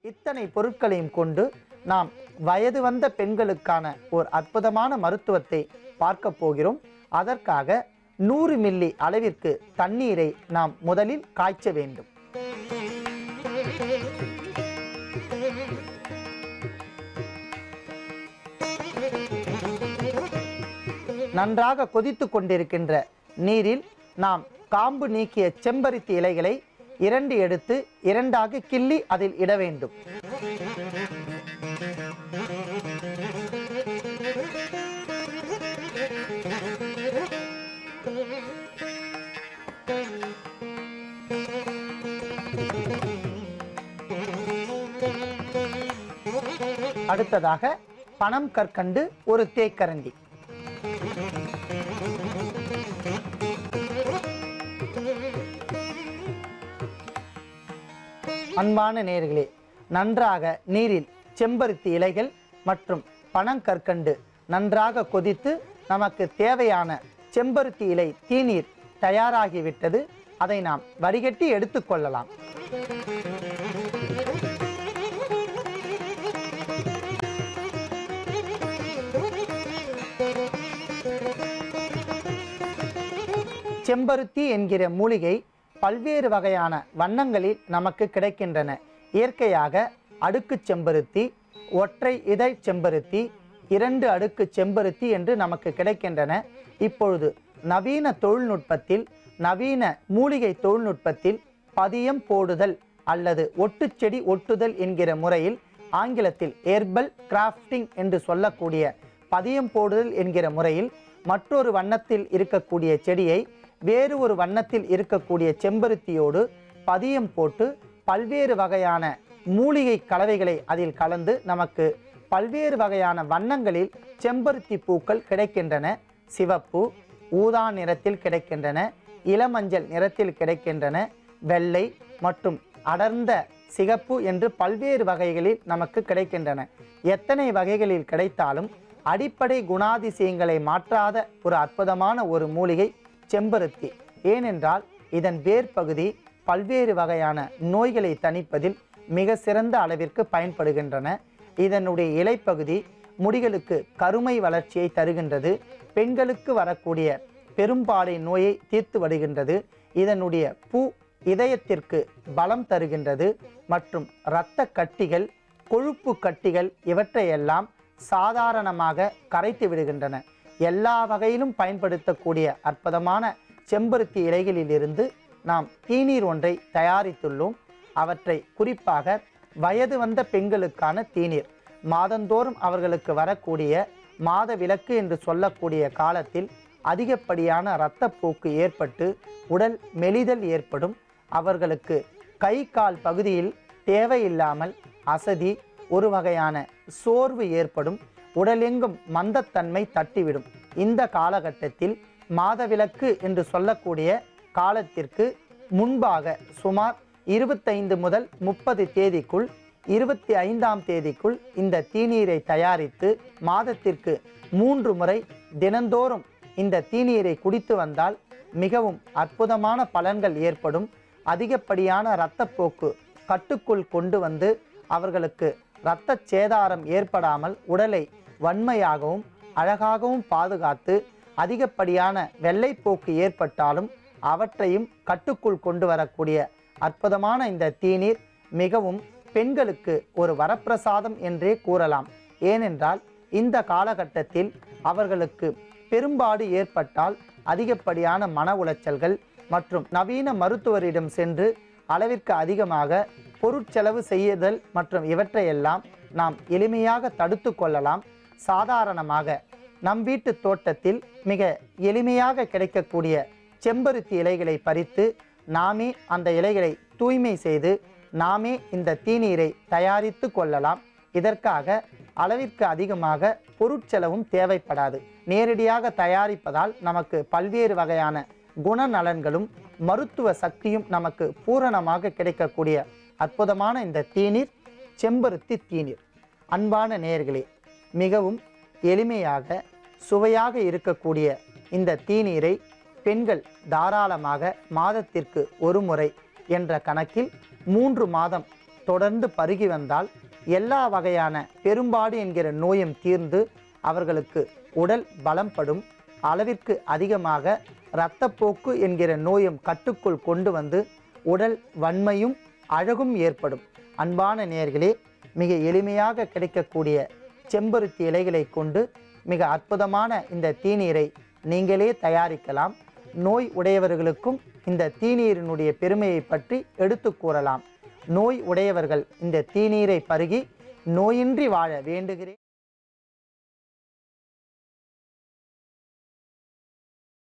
இத்தனை பொருட்களையும் கொண்டு நாம் வயது வந்த பெண்களுக்கான ஒரு அற்புதமான மருத்துவத்தை பார்க்க போகிறோம். அதற்காக 100 மில்லி அளவிற்கு தண்ணீரை நாம் முதலில் காய்ச்ச வேண்டும். நன்றாக கொதித்து கொண்டிருக்கின்ற நீரில் நாம் காம்பு நீக்கிய செம்பருத்தி இலைகளை 2 எடுத்து 2ஆக கிள்ளி அதில் இட வேண்டும். அடுத்ததாக பனம் கற்கண்டு ஒரு தேக்கரண்டி. அன்பான நேயர்களே, நன்றாக நீரில் செம்பருத்தி இலைகள் மற்றும் பனங்கற்கண்டு நன்றாக கொதித்து நமக்கு தேவையான செம்பருத்தி இலை தீநீர் தயாராகிவிட்டது. அதை நாம் வடிகட்டி எடுத்துக்கொள்ளலாம். செம்பருத்தி என்கிற மூலிகை பல்வேறு வகையான வண்ணங்களில் நமக்கு கிடைக்கின்றன. இயற்கையாக அடுக்கு செம்பருத்தி, ஒற்றை இதழ் செம்பருத்தி, 2 அடுக்கு செம்பருத்தி என்று நமக்கு கிடைக்கின்றன. இப்பொழுது நவீன தொழில்நுட்பத்தில், நவீன மூலிகை தொழில்நுட்பத்தில் பதியம் போடுதல் அல்லது ஒட்டுச்செடி ஒட்டுதல் என்கிற முறையில், ஆங்கிலத்தில் ஹெர்பல் கிராஃப்டிங் என்று சொல்லக்கூடிய பதியம் போடுதல் என்கிற முறையில் மற்றொரு வண்ணத்தில் இருக்கக்கூடிய செடியை வேறு ஒரு வண்ணத்தில் இருக்கக்கூடிய செம்பருத்தியோடு பதியம் போட்டு பல்வேறு வகையான மூலிகை கலவைகளை அதில் கலந்து நமக்கு பல்வேறு வகையான வண்ணங்களில் செம்பருத்தி பூக்கள் கிடைக்கின்றன. சிவப்பு, ஊதா நிறத்தில் கிடைக்கின்றன, இளமஞ்சள் நிறத்தில் கிடைக்கின்றன, வெள்ளை மற்றும் அடர்ந்த சிகப்பு என்று பல்வேறு வகைகளில் நமக்கு கிடைக்கின்றன. எத்தனை வகைகளில் கிடைத்தாலும் அடிப்படை குணாதிசயங்களை மாற்றாத ஒரு அற்புதமான ஒரு மூலிகை செம்பருத்தி. ஏனென்றால் இதன் வேர் பகுதி பல்வேறு வகையான நோய்களை தணிப்பதில் மிக சிறந்த அளவிற்கு பயன்படுகின்றன. இதனுடைய இலைப்பகுதி முடிகளுக்கு கருமை வளர்ச்சியை தருகின்றது. பெண்களுக்கு வரக்கூடிய பெரும்பாலை நோயை தீர்த்து வருகின்றது. இதனுடைய பூ இதயத்திற்கு பலம் தருகின்றது மற்றும் இரத்த கட்டிகள், கொழுப்பு கட்டிகள் இவற்றையெல்லாம் சாதாரணமாக கரைத்து விடுகின்றன. எல்லா வகையிலும் பயன்படுத்தக்கூடிய அற்புதமான செம்பருத்தி இலைகளிலிருந்து நாம் தீநீர் ஒன்றை தயாரித்துள்ளோம். அவற்றை குறிப்பாக வயது வந்த பெண்களுக்கான தீநீர். மாதந்தோறும் அவர்களுக்கு வரக்கூடிய மாத விலக்கு என்று சொல்லக்கூடிய காலத்தில் அதிகப்படியான இரத்தப்போக்கு ஏற்பட்டு உடல் மெலிதல் ஏற்படும். அவர்களுக்கு கை கால் பகுதியில் தேவையில்லாமல் அசதி, ஒரு வகையான சோர்வு ஏற்படும். உடலெங்கும் மந்தத்தன்மை தட்டிவிடும். இந்த காலகட்டத்தில் மாதவிலக்கு என்று சொல்லக்கூடிய காலத்திற்கு முன்பாக சுமார் 25 முதல் 30 தேதிக்குள் 25ஆம் தேதிக்குள் இந்த தீநீரை தயாரித்து மாதத்திற்கு 3 முறை தினந்தோறும் இந்த தீநீரை குடித்து வந்தால் மிகவும் அற்புதமான பலன்கள் ஏற்படும். அதிகப்படியான இரத்தப்போக்கு கட்டுக்குள் கொண்டு வந்து அவர்களுக்கு இரத்த சேதாரம் ஏற்படாமல் உடலை வன்மையாகவும் அழகாகவும் பாதுகாத்து, அதிகப்படியான வெள்ளைப்போக்கு ஏற்பட்டாலும் அவற்றையும் கட்டுக்குள் கொண்டு வரக்கூடிய அற்புதமான இந்த தீநீர் மிகவும் பெண்களுக்கு ஒரு வரப்பிரசாதம் என்றே கூறலாம். ஏனென்றால் இந்த காலகட்டத்தில் அவர்களுக்கு பெரும்பாடு ஏற்பட்டால் அதிகப்படியான மன உளைச்சல்கள் மற்றும் நவீன மருத்துவரிடம் சென்று அளவிற்கு அதிகமாக பொருட்செலவு செய்யுதல் மற்றும் இவற்றையெல்லாம் நாம் எளிமையாக தடுத்து கொள்ளலாம். சாதாரணமாக நம் வீட்டு தோட்டத்தில் மிக எளிமையாக கிடைக்கக்கூடிய செம்பருத்தி இலைகளை பறித்து நாமே அந்த இலைகளை தூய்மை செய்து நாமே இந்த தீநீரை தயாரித்து கொள்ளலாம். இதற்காக அளவிற்கு அதிகமாக பொருட்செலவும் தேவைப்படாது. நேரடியாக தயாரிப்பதால் நமக்கு பல்வேறு வகையான குணநலன்களும் மருத்துவ சக்தியும் நமக்கு பூரணமாக கிடைக்கக்கூடிய அற்புதமான இந்த தீநீர் செம்பருத்தி தீநீர். அன்பான நேயர்களே, மிகவும் எளிமையாக சுவையாக இருக்கக்கூடிய இந்த தீநீரை பெண்கள் தாராளமாக மாதத்திற்கு ஒரு முறை என்ற கணக்கில் 3 மாதம் தொடர்ந்து பருகி வந்தால் எல்லா வகையான பெரும்பாடு என்கிற நோயும் தீர்ந்து அவர்களுக்கு உடல் பலம்படும். அளவிற்கு அதிகமாக இரத்தப்போக்கு என்கிற நோயும் கட்டுக்குள் கொண்டு வந்து உடல் வன்மையும் அழகும் ஏற்படும். அன்பான நேயர்களே, மிக எளிமையாக கிடைக்கக்கூடிய செம்பருத்தி இலைகளை கொண்டு மிக அற்புதமான இந்த தீநீரை நீங்களே தயாரிக்கலாம். நோய் உடையவர்களுக்கும் இந்த தீநீரினுடைய பெருமையை பற்றி எடுத்து கூறலாம். நோய் உடையவர்கள் இந்த தீநீரை பருகி நோயின்றி வாழ வேண்டுகிறேன்.